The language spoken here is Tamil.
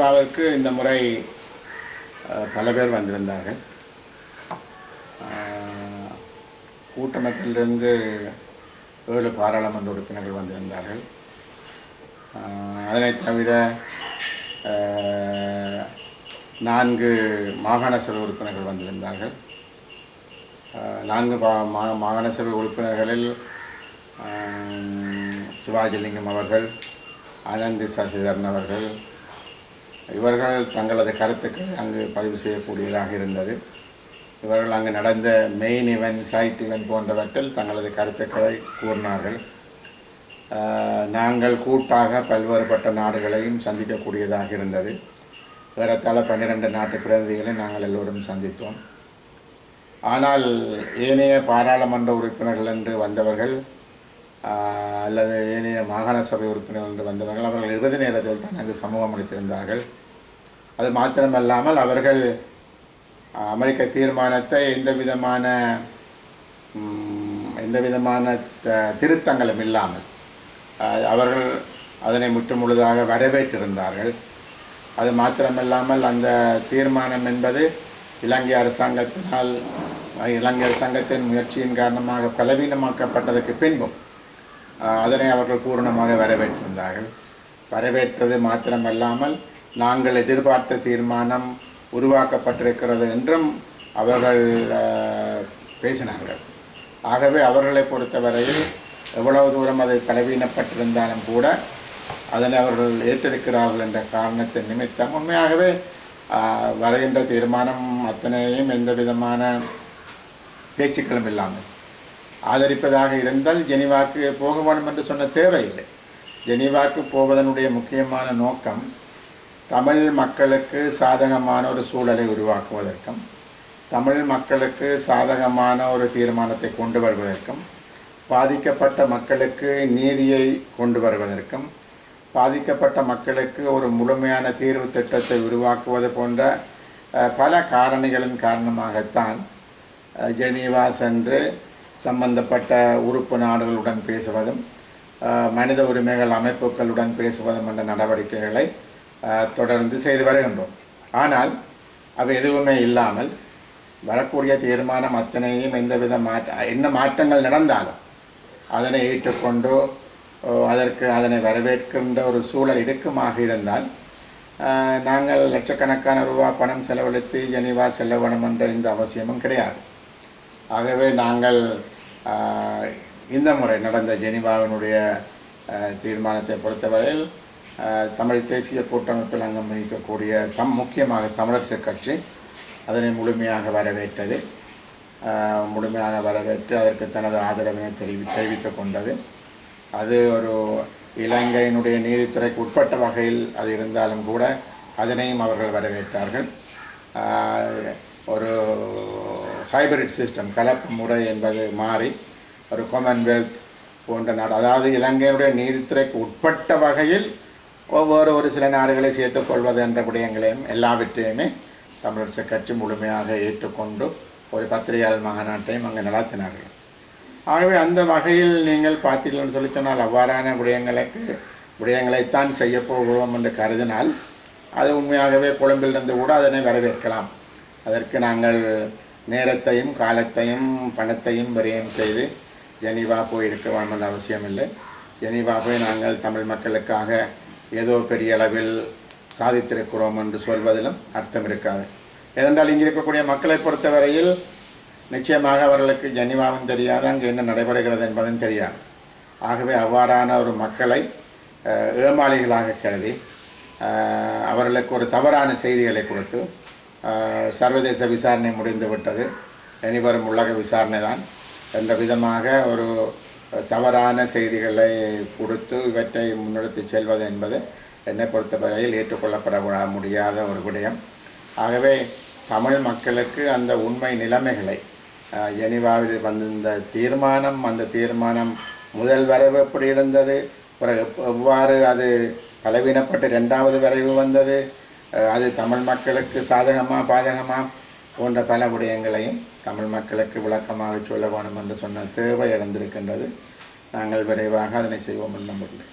ஜெனீவாவிற்கு இந்த முறை பல பேர் வந்திருந்தார்கள். கூட்டமைப்பிலிருந்து 7 பாராளுமன்ற உறுப்பினர்கள் வந்திருந்தார்கள். அதனை தவிர 4 மாகாண சபை உறுப்பினர்கள் வந்திருந்தார்கள். 4 மாகாண சபை உறுப்பினர்களில் சிவாஜிலிங்கம் அவர்கள், ஆனந்தி சசிதரன் அவர்கள், இவர்கள் தங்களது கருத்துக்களை அங்கு பதிவு செய்யக்கூடியதாக இருந்தது. இவர்கள் அங்கு நடந்த மெயின் ஈவென்ட், சைட் ஈவென்ட் போன்றவற்றில் தங்களது கருத்துக்களை கூறினார்கள். நாங்கள் கூட்டாக பல்வேறுபட்ட நாடுகளையும் சந்திக்கக்கூடியதாக இருந்தது. ஏறத்தாழ 12 நாட்டு பிரதிநிதிகளை நாங்கள் எல்லோரும் சந்தித்தோம். ஆனால் ஏனைய பாராளுமன்ற உறுப்பினர்கள் என்று வந்தவர்கள் அல்லது ஏனைய மாகாண சபை உறுப்பினர்கள் என்று வந்தவர்கள் அவர்கள் இறுதி நேரத்தில் தான் அங்கு சமூகம் அளித்திருந்தார்கள். அது மாத்திரமல்லாமல் அவர்கள் அமெரிக்க தீர்மானத்தை எந்த விதமான திருத்தங்களும் இல்லாமல் அவர்கள் அதனை முற்றுமுழுதாக வரவேற்றிருந்தார்கள். அது மாத்திரமல்லாமல் அந்த தீர்மானம் என்பது இலங்கை அரசாங்கத்தின் முயற்சியின் காரணமாக பலவீனமாக்கப்பட்டதற்கு பின்பும் அதனை அவர்கள் பூரணமாக வரவேற்றிருந்தார்கள். வரவேற்றது மாத்திரமல்லாமல் நாங்கள் எதிர்பார்த்த தீர்மானம் உருவாக்கப்பட்டிருக்கிறது என்றும் அவர்கள் பேசினார்கள். ஆகவே அவர்களை பொறுத்தவரையில் எவ்வளவு தூரம் அது பலவீனப்பட்டிருந்தாலும் கூட அதனை அவர்கள் ஏற்றிருக்கிறார்கள் என்ற காரணத்தின் நிமித்தம் உண்மையாகவே வருகின்ற தீர்மானம் அத்தனையும் எந்த விதமான பேச்சுக்களும் இல்லாமல் ஆதரிப்பதாக இருந்தால் ஜெனீவாவுக்கு போக வேண்டும் என்று சொன்ன தேவையில்லை. ஜெனீவாவுக்கு போவதனுடைய முக்கியமான நோக்கம் தமிழ் மக்களுக்கு சாதகமான ஒரு சூழலை உருவாக்குவதற்கும், தமிழ் மக்களுக்கு சாதகமான ஒரு தீர்மானத்தை கொண்டு வருவதற்கும், பாதிக்கப்பட்ட மக்களுக்கு நீதியை கொண்டு வருவதற்கும், பாதிக்கப்பட்ட மக்களுக்கு ஒரு முழுமையான தீர்வு திட்டத்தை உருவாக்குவது போன்ற பல காரணிகளின் காரணமாகத்தான் ஜெனீவா சென்று சம்பந்தப்பட்ட உறுப்பு நாடுகளுடன் பேசுவதும் மனித உரிமைகள் அமைப்புகளுடன் பேசுவதும் என்ற நடவடிக்கைகளை தொடர்ந்து செய்து வருகின்றோம். ஆனால் அவை எதுவுமே இல்லாமல் வரக்கூடிய தீர்மானம் அத்தனையும் எந்தவித என்ன மாற்றங்கள் நடந்தாலும் அதனை ஏற்றுக்கொண்டு அதனை வரவேற்கின்ற ஒரு சூழல் இருக்குமாக இருந்தால் நாங்கள் லட்சக்கணக்கான ரூபா பணம் செலவழித்து ஜெனீவா செல்ல வேண்டும் என்ற இந்த அவசியமும் கிடையாது. ஆகவே நாங்கள் இந்த முறை நடந்த ஜெனீவாவினுடைய தீர்மானத்தை பொறுத்தவரையில் தமிழ் தேசிய கூட்டமைப்பில் அங்கம் வகிக்கக்கூடிய முக்கியமாக தமிழரசு கட்சி அதனை முழுமையாக வரவேற்றது. முழுமையாக வரவேற்று அதற்கு தனது ஆதரவினை தெரிவித்து கொண்டது. அது ஒரு இலங்கையினுடைய நீதித்துறைக்கு உட்பட்ட வகையில் அது இருந்தாலும் கூட அதனையும் அவர்கள் வரவேற்றார்கள். ஒரு ஹைபிரிட் சிஸ்டம், கலப்பு முறை என்பது மாறி ஒரு காமன்வெல்த் போன்ற நாடு, அதாவது இலங்கையினுடைய நீதித்துறைக்கு உட்பட்ட வகையில் ஒரு சில நாடுகளை சேர்த்துக்கொள்வது என்ற விடயங்களையும் எல்லாவற்றையுமே தமிழரசு கட்சி முழுமையாக ஏற்றுக்கொண்டு ஒரு பத்திரிகையாளர் மாநாட்டையும் அங்கே நடத்தினார்கள். ஆகவே அந்த வகையில் நீங்கள் பார்த்தீர்கள்னு சொல்லி சொன்னால் அவ்வாறான விடயங்களைத்தான் செய்யப்போகிறோம் என்று கருதினால் அது உண்மையாகவே கொழும்பிலிருந்து கூட அதனை வரவேற்கலாம். அதற்கு நாங்கள் நேரத்தையும் காலத்தையும் பணத்தையும் விரயம் செய்து ஜெனீவா போயிருக்க வேண்டும் என்ற அவசியம் இல்லை. ஜெனீவா போய் நாங்கள் தமிழ் மக்களுக்காக ஏதோ பெரிய அளவில் சாதித்திருக்கிறோம் என்று சொல்வதிலும் அர்த்தம் இருக்காது. ஏனென்றால் இங்கே இருக்கக்கூடிய மக்களை பொறுத்தவரையில் நிச்சயமாக அவர்களுக்கு ஜெனீவாவும் தெரியாது, அங்கே என்ன நடைபெறுகிறது என்பதும் தெரியாது. ஆகவே அவ்வாறான ஒரு மக்களை ஏமாளிகளாக கருதி அவர்களுக்கு ஒரு தவறான செய்திகளை கொடுத்து சர்வதேச விசாரணை முடிந்து விட்டது, இனிவரும் உலக விசாரணை தான் என்ற விதமாக ஒரு தவறான செய்திகளை கொடுத்து இவற்றை முன்னெடுத்து செல்வது என்பது என்னை பொறுத்தவரையில் ஏற்றுக்கொள்ளப்பட முடியாத ஒரு விடயம். ஆகவே தமிழ் மக்களுக்கு அந்த உண்மை நிலைமைகளை ஜெனீவாவில் வந்திருந்த தீர்மானம், அந்த தீர்மானம் முதல் வரைவு எப்படி இருந்தது, எவ்வாறு அது பலவீனப்பட்டு 2வது வரைவு வந்தது, அது தமிழ் மக்களுக்கு சாதகமாக பாதகமாக போன்ற பல விடயங்களையும் தமிழ் மக்களுக்கு விளக்கமாக சொல்ல வேண்டும் என்று சொன்ன தேவை இழந்திருக்கின்றது. நாங்கள் விரைவாக அதனை செய்வோம் என்று நம்புகிறேன்.